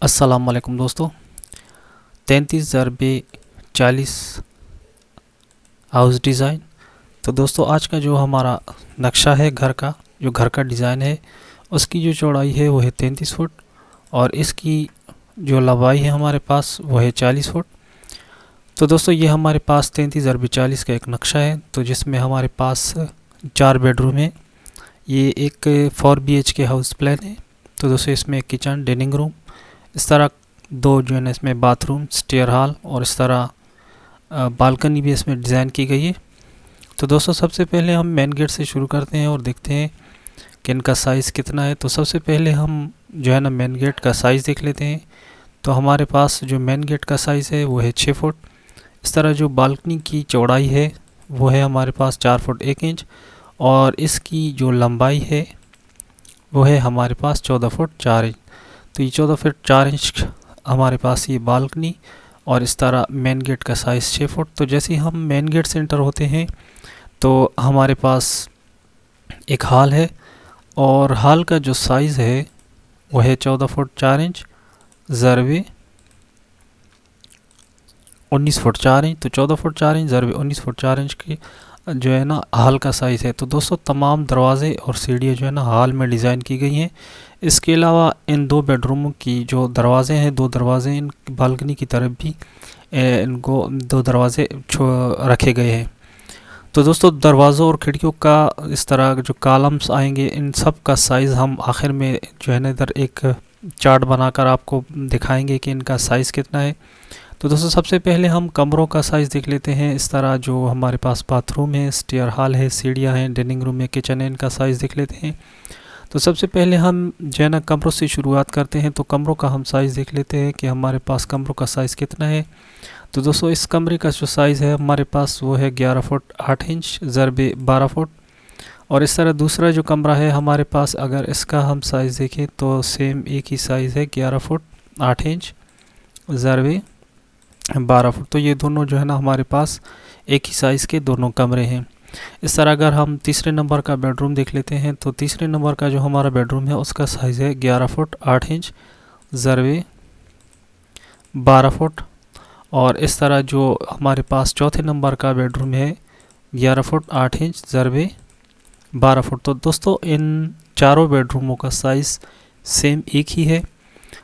अस्सलामुअलैकुम दोस्तों। 33 house design. तो दोस्तों आज का जो हमारा नक्शा है घर का, जो घर का डिज़ाइन है, उसकी जो चौड़ाई है वो है 33 फुट और इसकी जो लंबाई है हमारे पास वो है 40 फुट। तो दोस्तों ये हमारे पास 33 × 40 का एक नक्शा है, तो जिसमें हमारे पास 4 बेडरूम है। ये एक 4 BHK हाउस प्लान है। तो दोस्तों इसमें किचन, डाइनिंग रूम, इस तरह दो जो है ना इसमें बाथरूम, स्टेयर हॉल और इस तरह बालकनी भी इसमें डिज़ाइन की गई है। तो दोस्तों सबसे पहले हम मेन गेट से शुरू करते हैं और देखते हैं कि इनका साइज़ कितना है। तो सबसे पहले हम जो है ना मेन गेट का साइज़ देख लेते हैं। तो हमारे पास जो मेन गेट का साइज़ है वो है 6 फुट। इस तरह जो बालकनी की चौड़ाई है वो है हमारे पास 4 फुट 1 इंच और इसकी जो लंबाई है वो है हमारे पास 14 फुट 4 इंच। तो ये 14 फुट 4 इंच हमारे पास ये बालकनी और इस तरह मेन गेट का साइज़ 6 फुट। तो जैसे ही हम मेन गेट से एंटर होते हैं तो हमारे पास एक हॉल है और हॉल का जो साइज़ है वह है 14 फुट 4 इंच ज़रबे 19 फुट 4 इंच। तो 14 फुट 4 इंच ज़रबे 19 फुट 4 इंच की जो है ना हॉल का साइज़ है। तो दोस्तों तमाम दरवाजे और सीढ़ियाँ जो है ना हॉल में डिज़ाइन की गई हैं। इसके अलावा इन 2 बेडरूमों की जो दरवाजे हैं, 2 दरवाजे इन बालकनी की तरफ भी इनको 2 दरवाजे रखे गए हैं। तो दोस्तों दरवाज़ों और खिड़कियों का इस तरह जो कॉलम्स आएंगे इन सब का साइज़ हम आखिर में जो है ना इधर एक चार्ट बनाकर आपको दिखाएंगे कि इनका साइज़ कितना है। तो दोस्तों सबसे पहले हम कमरों का साइज़ देख लेते हैं। इस तरह जो हमारे पास बाथरूम है, स्टेयर हॉल है, सीढ़ियाँ हैं, डाइनिंग रूम है, किचन है, इनका साइज़ देख लेते हैं। तो सबसे पहले हम जो है ना कमरों से शुरुआत करते हैं। तो कमरों का हम साइज़ देख लेते हैं कि हमारे पास कमरों का साइज़ कितना है। तो दोस्तों इस कमरे का जो साइज़ है हमारे पास वो है 11 फुट 8 इंच ज़रबे 12 फुट। और इस तरह दूसरा जो कमरा है हमारे पास, अगर इसका हम साइज़ देखें तो सेम एक ही साइज़ है 11 फुट 8 इंच ज़रबे 12 फुट। तो ये दोनों जो है ना हमारे पास एक ही साइज़ के दोनों कमरे हैं। इस तरह अगर हम तीसरे नंबर का बेडरूम देख लेते हैं तो तीसरे नंबर का जो हमारा बेडरूम है उसका साइज़ है 11 फुट 8 इंच ज़रबे 12 फुट। और इस तरह जो हमारे पास चौथे नंबर का बेडरूम है 11 फुट 8 इंच ज़रबे 12 फुट। तो दोस्तों इन चारों बेडरूमों का साइज़ सेम एक ही है।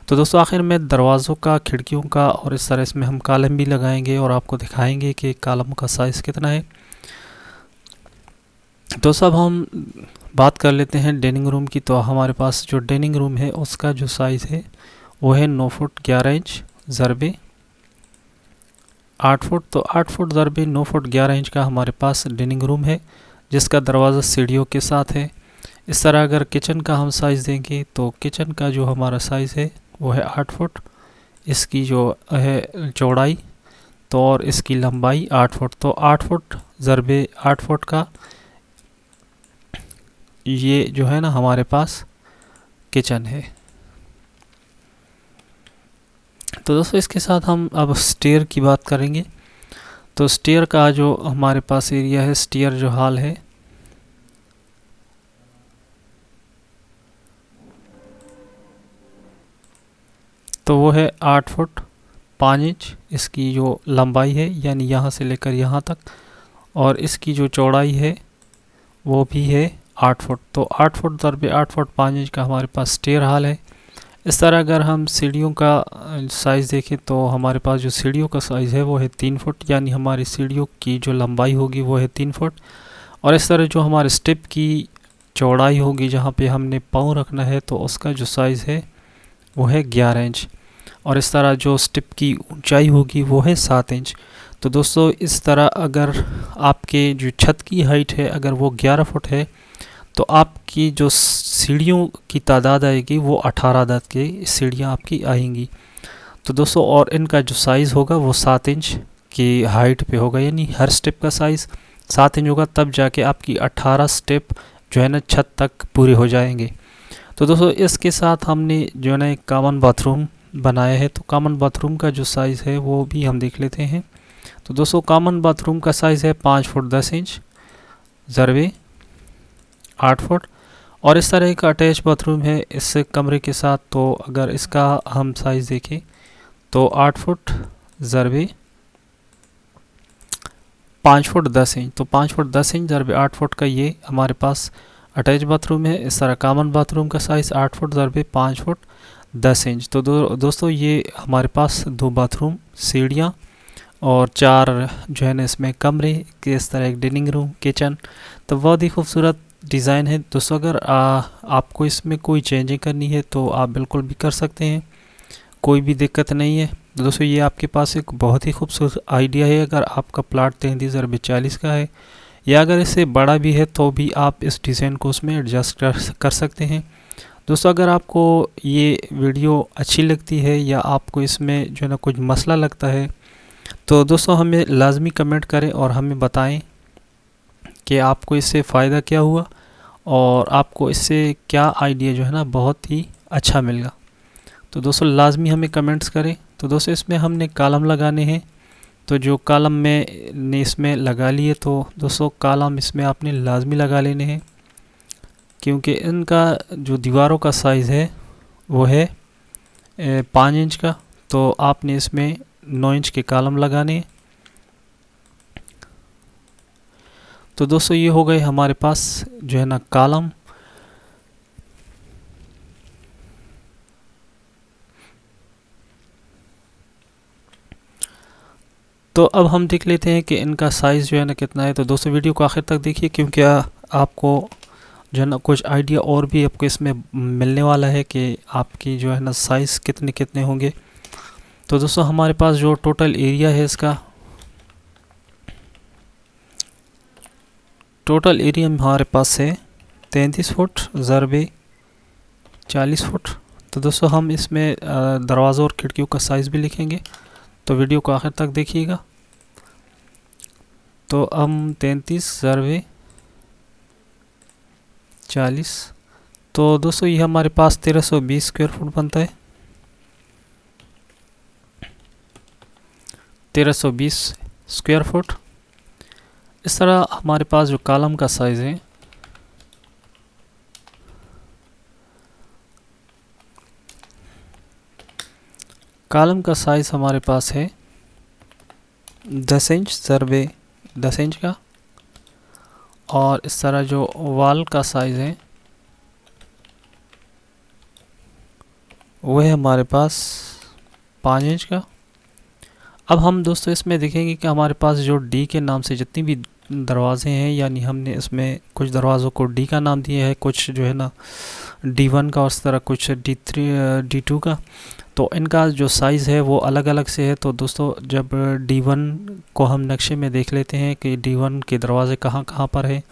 तो दोस्तों आखिर में दरवाज़ों का, खिड़कियों का और इस तरह इसमें हम कॉलम भी लगाएंगे और आपको दिखाएंगे कि कॉलम का साइज़ कितना है। तो सब हम बात कर लेते हैं डाइनिंग रूम की। तो हमारे पास जो डाइनिंग रूम है उसका जो साइज़ है वो है 9 फुट 11 इंच ज़रबे 8 फुट। तो 8 फुट ज़रबे 9 फुट 11 इंच का हमारे पास डाइनिंग रूम है जिसका दरवाज़ा सीढ़ियों के साथ है। इस तरह अगर किचन का हम साइज़ देंगे तो किचन का जो हमारा साइज़ है वो है 8 फुट। इसकी जो है चौड़ाई तो और इसकी लंबाई 8 फुट। तो 8 फुट ज़रबे 8 फुट का ये जो है ना हमारे पास किचन है। तो दोस्तों इसके साथ हम अब स्टेयर की बात करेंगे। तो स्टेयर का जो हमारे पास एरिया है, स्टेयर जो हॉल है तो वो है 8 फुट 5 इंच इसकी जो लंबाई है, यानी यहाँ से लेकर यहाँ तक। और इसकी जो चौड़ाई है वो भी है 8 फुट। तो 8 फुट ज़रबे 8 फुट 5 इंच का हमारे पास स्टेयर हॉल है। इस तरह अगर हम सीढ़ियों का साइज़ देखें तो हमारे पास जो सीढ़ियों का साइज़ है वो है 3 फुट, यानी हमारी सीढ़ियों की जो लंबाई होगी वो है 3 फुट। और इस तरह जो हमारे स्टेप की चौड़ाई होगी जहाँ पे हमने पाँव रखना है तो उसका जो साइज़ है वो है 11 इंच। और इस तरह जो स्टेप की ऊंचाई होगी वो है 7 इंच। तो दोस्तों इस तरह अगर आपके जो छत की हाइट है अगर वो 11 फुट है तो आपकी जो सीढ़ियों की तादाद आएगी वो 18 अदद के सीढ़ियाँ आपकी आएंगी। तो दोस्तों और इनका जो साइज़ होगा वो 7 इंच की हाइट पे होगा, यानी हर स्टेप का साइज़ 7 इंच होगा, तब जाके आपकी 18 स्टेप जो है ना छत तक पूरे हो जाएंगे। तो दोस्तों इसके साथ हमने जो है ना एक कॉमन बाथरूम बनाया है। तो कॉमन बाथरूम का जो साइज़ है वो भी हम देख लेते हैं। तो दोस्तों कॉमन बाथरूम का साइज़ है 5 फुट 10 इंच ज़रबे 8 फुट। और इस तरह का अटैच बाथरूम है इस कमरे के साथ। तो अगर इसका हम साइज़ देखें तो 8 फुट ज़रबे 5 फुट 10 इंच, तो 5 फुट 10 इंच ज़रबे 8 फुट का ये हमारे पास अटैच बाथरूम है। इस तरह कॉमन बाथरूम का साइज़ 8 फुट ज़रबे 5 फुट 10 इंच। तो दोस्तों ये हमारे पास 2 बाथरूम, सीढ़ियाँ और 4 जो है ना इसमें कमरे के, इस तरह एक डाइनिंग रूम, किचन। तो बहुत ही खूबसूरत डिज़ाइन है दोस्तों। अगर आपको इसमें कोई चेंजिंग करनी है तो आप बिल्कुल भी कर सकते हैं, कोई भी दिक्कत नहीं है। तो दोस्तों ये आपके पास एक बहुत ही खूबसूरत आइडिया है। अगर आपका प्लाट 33x40 का है या अगर इससे बड़ा भी है तो भी आप इस डिज़ाइन को उसमें एडजस्ट कर सकते हैं। दोस्तों अगर आपको ये वीडियो अच्छी लगती है या आपको इसमें जो है ना कुछ मसला लगता है तो दोस्तों हमें लाजमी कमेंट करें और हमें बताएं कि आपको इससे फ़ायदा क्या हुआ और आपको इससे क्या आइडिया जो है ना बहुत ही अच्छा मिलेगा। तो दोस्तों लाजमी हमें कमेंट्स करें। तो दोस्तों इसमें हमने कॉलम लगाने हैं, तो जो कॉलम में ने इसमें लगा लिए, तो दोस्तों कॉलम इसमें आपने लाजमी लगा लेने हैं क्योंकि इनका जो दीवारों का साइज़ है वो है 5 इंच का। तो आपने इसमें 9 इंच के कॉलम लगाने हैं। तो दोस्तों ये हो गए हमारे पास जो है ना कॉलम। तो अब हम देख लेते हैं कि इनका साइज़ जो है ना कितना है। तो दोस्तों वीडियो को आखिर तक देखिए क्योंकि आपको जो है ना कुछ आइडिया और भी आपको इसमें मिलने वाला है कि आपकी जो है ना साइज़ कितने कितने होंगे। तो दोस्तों हमारे पास जो टोटल एरिया है इसका, टोटल एरिया हमारे पास है 33 फुट ज़रबे 40 फुट। तो दोस्तों हम इसमें दरवाज़ों और खिड़कियों का साइज़ भी लिखेंगे, तो वीडियो को आखिर तक देखिएगा। तो हम 33 ज़रबे 40, तो दोस्तों ये हमारे पास 1320 स्क्वायर फुट बनता है। 1320 स्क्वायर फुट। इस तरह हमारे पास जो कॉलम का साइज़ है कॉलम का साइज़ हमारे पास है 10 इंच ज़रबे 10 इंच का। और इस तरह जो वॉल का साइज़ है वो है हमारे पास 5 इंच का। अब हम दोस्तों इसमें देखेंगे कि हमारे पास जो डी के नाम से जितनी भी दरवाजे हैं, यानी हमने इसमें कुछ दरवाज़ों को डी का नाम दिया है, कुछ जो है ना D1 का, और इस तरह कुछ D3 D2 का। तो इनका जो साइज़ है वो अलग अलग से है। तो दोस्तों जब D1 को हम नक्शे में देख लेते हैं कि D1 के दरवाजे कहाँ कहाँ पर है,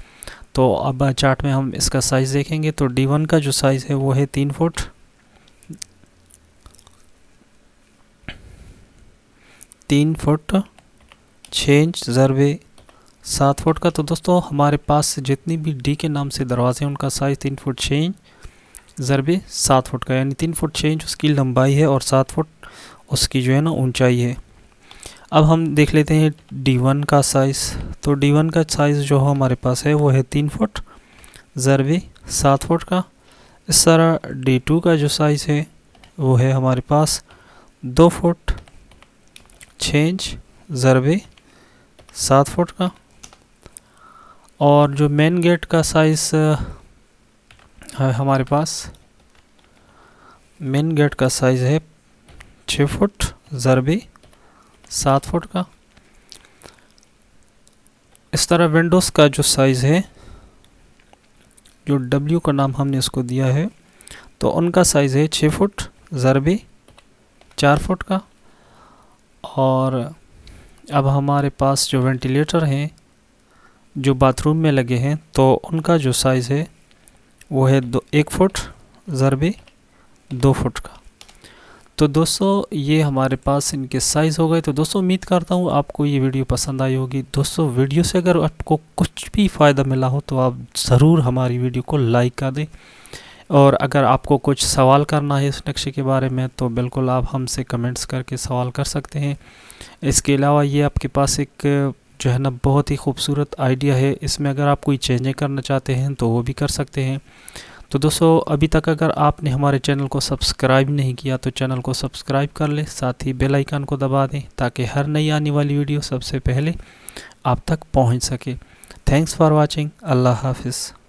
तो अब चार्ट में हम इसका साइज़ देखेंगे। तो D1 का जो साइज़ है वो है 3 फुट 6 इंच ज़रबे 7 फुट का। तो दोस्तों हमारे पास जितनी भी डी के नाम से दरवाजे हैं उनका साइज़ 3 फुट 6 इंच ज़रबे 7 फुट का, यानी 3 फुट 6 इंच उसकी लंबाई है और 7 फुट उसकी जो है ना ऊंचाई है। अब हम देख लेते हैं D1 का साइज़। तो D1 का साइज़ जो हमारे पास है वो है 3 फुट ज़रबे 7 फुट का। इस तरह D2 का जो साइज़ है वो है हमारे पास 2 फुट 6 इंच ज़रबे 7 फुट का। और जो मेन गेट का साइज़ है हमारे पास, मेन गेट का साइज़ है 6 फुट ज़रबे 7 फुट का। इस तरह विंडोज़ का जो साइज़ है, जो W का नाम हमने इसको दिया है, तो उनका साइज़ है 6 फुट ज़रबे 4 फुट का। और अब हमारे पास जो वेंटिलेटर हैं जो बाथरूम में लगे हैं, तो उनका जो साइज़ है वो है 1 फुट ज़रबे 2 फुट का। तो दोस्तों ये हमारे पास इनके साइज़ हो गए। तो दोस्तों उम्मीद करता हूँ आपको ये वीडियो पसंद आई होगी। दोस्तों वीडियो से अगर आपको कुछ भी फ़ायदा मिला हो तो आप ज़रूर हमारी वीडियो को लाइक कर दें, और अगर आपको कुछ सवाल करना है इस नक्शे के बारे में तो बिल्कुल आप हमसे कमेंट्स करके सवाल कर सकते हैं। इसके अलावा ये आपके पास एक जो है ना बहुत ही खूबसूरत आइडिया है, इसमें अगर आप कोई चेंजें करना चाहते हैं तो वो भी कर सकते हैं। तो दोस्तों अभी तक अगर आपने हमारे चैनल को सब्सक्राइब नहीं किया तो चैनल को सब्सक्राइब कर लें, साथ ही बेल आइकन को दबा दें ताकि हर नई आने वाली वीडियो सबसे पहले आप तक पहुंच सके। Thanks for watching. अल्लाह हाफिज़।